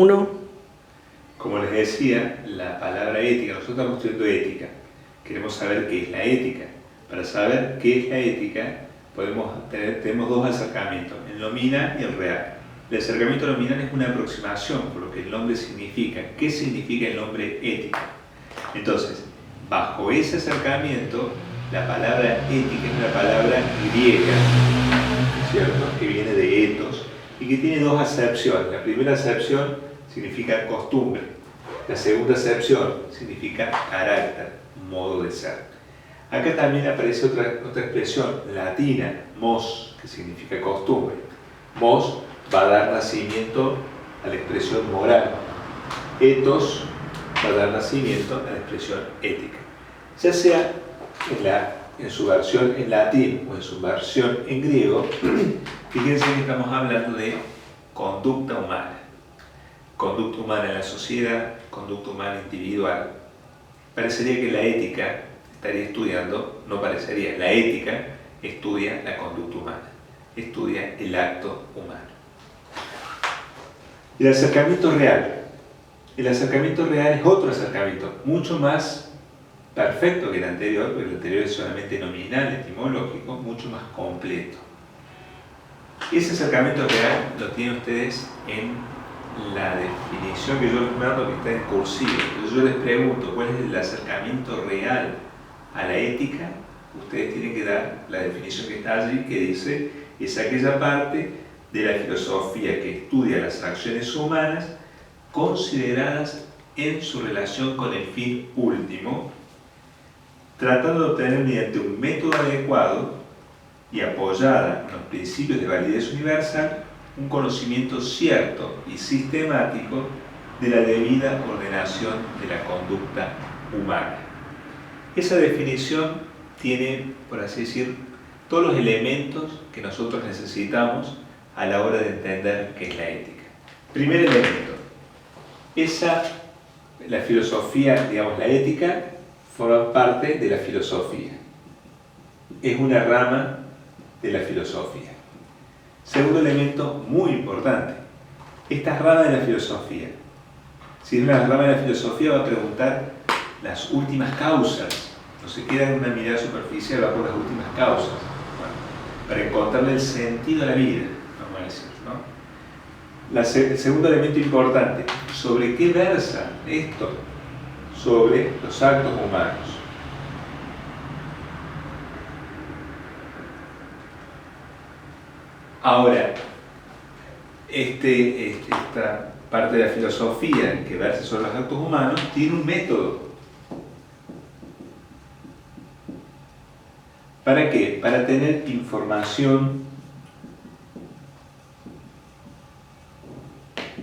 Uno. Como les decía, la palabra ética, nosotros estamos estudiando ética. Queremos saber qué es la ética. Para saber qué es la ética, tenemos dos acercamientos, el nominal y el real. El acercamiento nominal es una aproximación por lo que el nombre significa. ¿Qué significa el nombre ética? Entonces, bajo ese acercamiento, la palabra ética es una palabra griega, ¿cierto? Que viene de ethos y que tiene dos acepciones. La primera acepción significa costumbre. La segunda acepción significa carácter, modo de ser. Acá también aparece otra expresión latina, mos, que significa costumbre. Mos va a dar nacimiento a la expresión moral. Ethos va a dar nacimiento a la expresión ética. Ya sea en su versión en latín o en su versión en griego, fíjense que estamos hablando de conducta humana. Conducta humana en la sociedad, conducta humana individual. Parecería que la ética estaría estudiando, no parecería, la ética estudia la conducta humana, estudia el acto humano. El acercamiento real. El acercamiento real es otro acercamiento, mucho más perfecto que el anterior, porque el anterior es solamente nominal, etimológico, mucho más completo. Ese acercamiento real lo tienen ustedes en la definición que yo les mando, que está en cursivo. Entonces yo les pregunto cuál es el acercamiento real a la ética. Ustedes tienen que dar la definición que está allí, que dice: es aquella parte de la filosofía que estudia las acciones humanas consideradas en su relación con el fin último, tratando de obtener mediante un método adecuado y apoyada en los principios de validez universal un conocimiento cierto y sistemático de la debida ordenación de la conducta humana. Esa definición tiene, por así decir, todos los elementos que nosotros necesitamos a la hora de entender qué es la ética. Primer elemento, la filosofía, digamos, la ética forma parte de la filosofía. Es una rama de la filosofía. Segundo elemento muy importante, esta rama de la filosofía. Si es una rama de la filosofía, va a preguntar las últimas causas. No se queda en una mirada superficial, va por las últimas causas. Bueno, para encontrarle el sentido a la vida, vamos a decir, ¿no? El segundo elemento importante, ¿sobre qué versa esto? Sobre los actos humanos. Ahora, esta parte de la filosofía que versa sobre los actos humanos tiene un método. ¿Para qué? Para tener información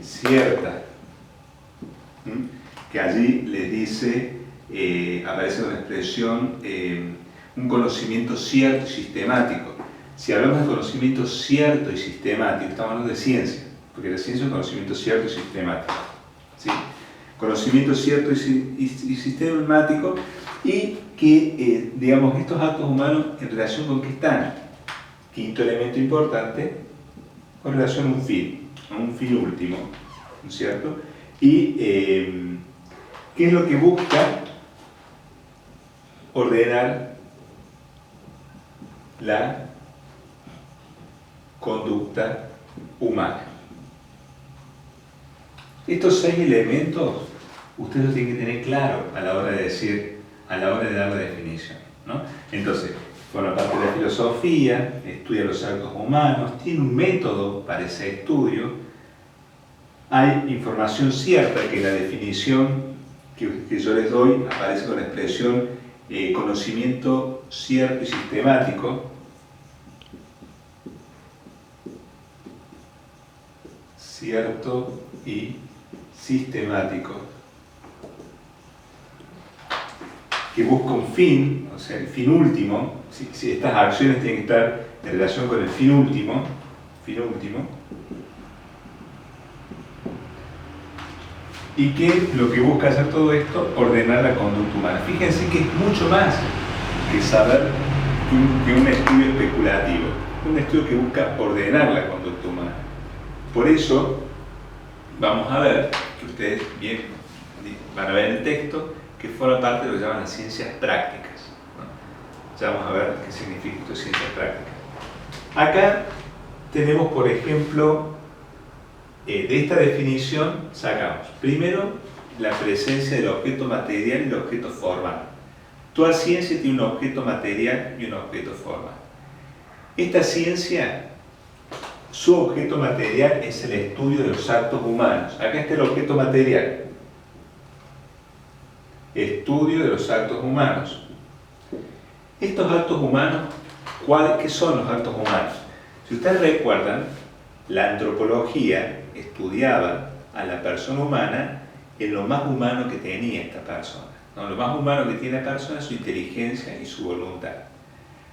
cierta. Que allí les dice, aparece una expresión, un conocimiento cierto y sistemático. Si hablamos de conocimiento cierto y sistemático, estamos hablando de ciencia, porque la ciencia es un conocimiento cierto y sistemático. ¿Sí? Conocimiento cierto y sistemático, y que, digamos, estos actos humanos en relación con qué están. Quinto elemento importante, con relación a un fin último, ¿no es cierto? Y ¿qué es lo que busca? Ordenar la conducta humana. Estos 6 elementos ustedes los tienen que tener claro a la hora de dar la definición, ¿no? Entonces, forma parte de la filosofía, estudia los actos humanos, tiene un método para ese estudio, hay información cierta, que la definición que yo les doy aparece con la expresión conocimiento cierto y sistemático. Cierto y sistemático, que busca un fin, o sea, el fin último. Si estas acciones tienen que estar en relación con el fin último, y que lo que busca hacer todo esto, ordenar la conducta humana. Fíjense que es mucho más que saber que un estudio especulativo, un estudio que busca ordenar la conducta humana. Por eso, vamos a ver, que ustedes bien van a ver en el texto, que forma parte de lo que llaman las ciencias prácticas, ¿no? Ya vamos a ver qué significa esto de ciencias prácticas. Acá tenemos, por ejemplo, de esta definición sacamos, primero, la presencia del objeto material y el objeto formal. Toda ciencia tiene un objeto material y un objeto formal. Esta ciencia, su objeto material es el estudio de los actos humanos. Acá está el objeto material. Estudio de los actos humanos. Estos actos humanos, ¿qué son los actos humanos? Si ustedes recuerdan, la antropología estudiaba a la persona humana en lo más humano que tenía esta persona, ¿no? Lo más humano que tiene la persona es su inteligencia y su voluntad.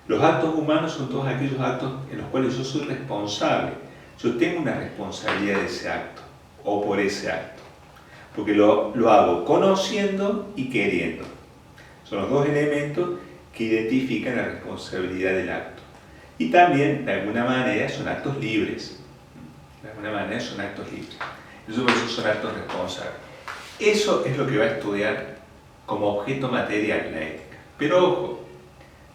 Los actos humanos son todos aquellos actos en los cuales yo soy responsable. Yo tengo una responsabilidad de ese acto, o por ese acto. Porque lo hago conociendo y queriendo. Son los dos elementos que identifican la responsabilidad del acto. Y también, de alguna manera, son actos libres. De alguna manera son actos libres. Por eso son actos responsables. Eso es lo que va a estudiar como objeto material la ética. Pero ojo,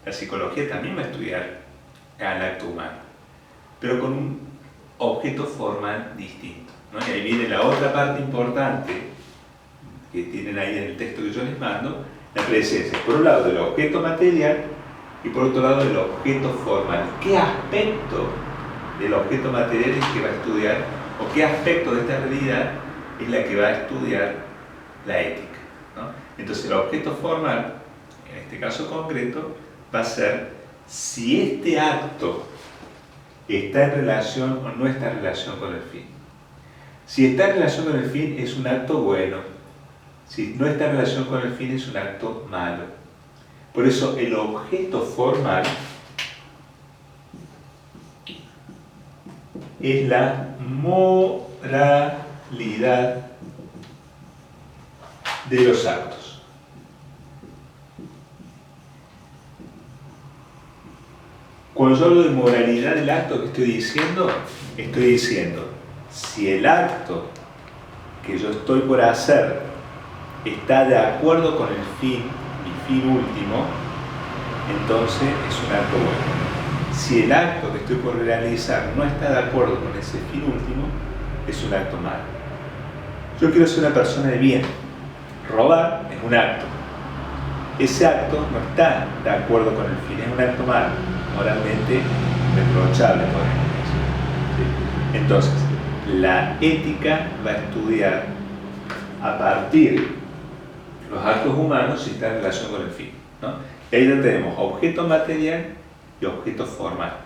la psicología también va a estudiar al acto humano, pero con un objeto formal distinto, ¿no? Y ahí viene la otra parte importante que tienen ahí en el texto que yo les mando, la presencia, por un lado, del objeto material y por otro lado, del objeto formal. ¿Qué aspecto del objeto material es que va a estudiar, o qué aspecto de esta realidad es la que va a estudiar la ética, ¿no? Entonces, el objeto formal, en este caso concreto, va a ser si este acto está en relación o no está en relación con el fin. Si está en relación con el fin, es un acto bueno. Si no está en relación con el fin, es un acto malo. Por eso el objeto formal es la moralidad de los actos. Cuando yo hablo de moralidad del acto, ¿qué estoy diciendo? Estoy diciendo, si el acto que yo estoy por hacer está de acuerdo con el fin, mi fin último, entonces es un acto bueno. Si el acto que estoy por realizar no está de acuerdo con ese fin último, es un acto malo. Yo quiero ser una persona de bien. Robar es un acto. Ese acto no está de acuerdo con el fin, es un acto malo, moralmente reprochable, podemos decir. ¿Sí? Entonces, la ética va a estudiar a partir de los actos humanos si está en relación con el fin, ¿no? Y ahí ya tenemos objeto material y objeto formal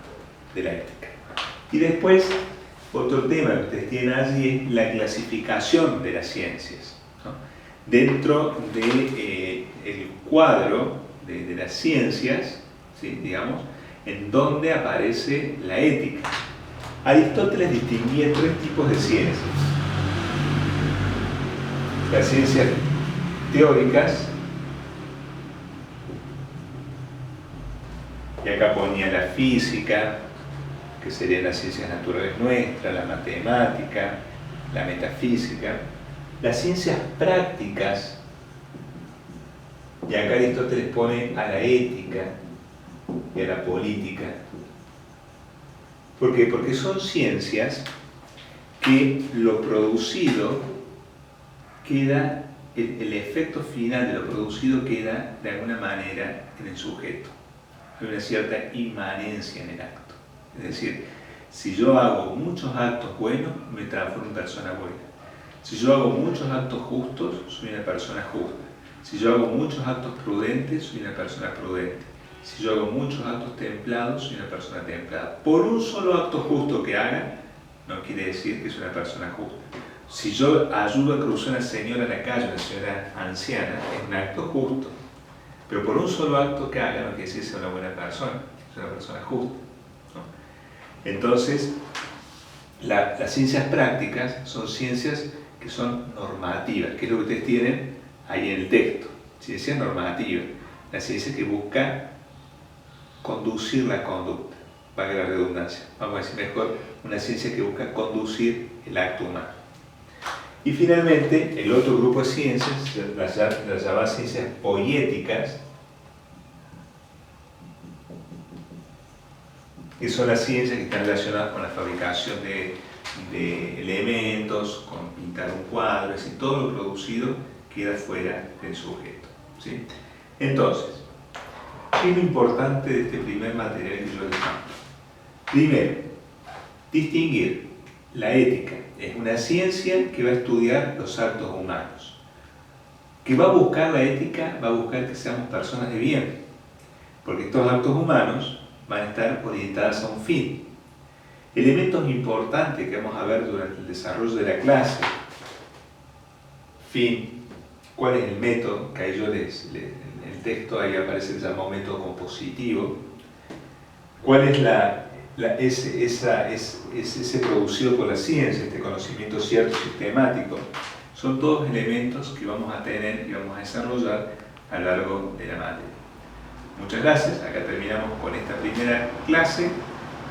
de la ética. Y después, otro tema que ustedes tienen allí es la clasificación de las ciencias, ¿no? Dentro del cuadro de las ciencias, ¿sí? Digamos, en donde aparece la ética. Aristóteles distinguía tres tipos de ciencias. Las ciencias teóricas, y acá ponía la física, que serían las ciencias naturales nuestras, la matemática, la metafísica. Las ciencias prácticas, y acá Aristóteles pone a la ética y a la política. ¿Por qué? Porque son ciencias que lo producido queda, el efecto final de lo producido queda de alguna manera en el sujeto. Hay una cierta inmanencia en el acto. Es decir, si yo hago muchos actos buenos, me transformo en persona buena. Si yo hago muchos actos justos, soy una persona justa. Si yo hago muchos actos prudentes, soy una persona prudente. Si yo hago muchos actos templados, soy una persona templada. Por un solo acto justo que haga, no quiere decir que soy una persona justa. Si yo ayudo a cruzar a una señora en la calle, una señora anciana, es un acto justo. Pero por un solo acto que haga, no quiere decir que sea una buena persona, es una persona justa, ¿no? Entonces, las ciencias prácticas son ciencias que son normativas, que es lo que ustedes tienen ahí en el texto. Ciencia normativa, la ciencia que busca conducir la conducta, valga la redundancia. Vamos a decir mejor, una ciencia que busca conducir el acto humano. Y finalmente, el otro grupo de ciencias, las llamadas ciencias poiéticas, que son las ciencias que están relacionadas con la fabricación de elementos, con pintar un cuadro, es decir, todo lo producido queda fuera del sujeto, ¿sí? Entonces, ¿qué es lo importante de este primer material que yo les mando? Primero, distinguir la ética. Es una ciencia que va a estudiar los actos humanos. Que va a buscar la ética, va a buscar que seamos personas de bien, porque estos actos humanos van a estar orientados a un fin. Elementos importantes que vamos a ver durante el desarrollo de la clase: fin, cuál es el método, que ahí en el texto ahí aparece el llamado método compositivo, cuál es ese producido por la ciencia, este conocimiento cierto sistemático. Son todos elementos que vamos a tener y vamos a desarrollar a lo largo de la materia. Muchas gracias, acá terminamos con esta primera clase.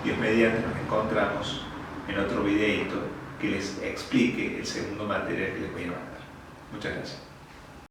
Dios mediante, nos encontramos en otro videito que les explique el segundo material que les voy a mandar. Muchas gracias.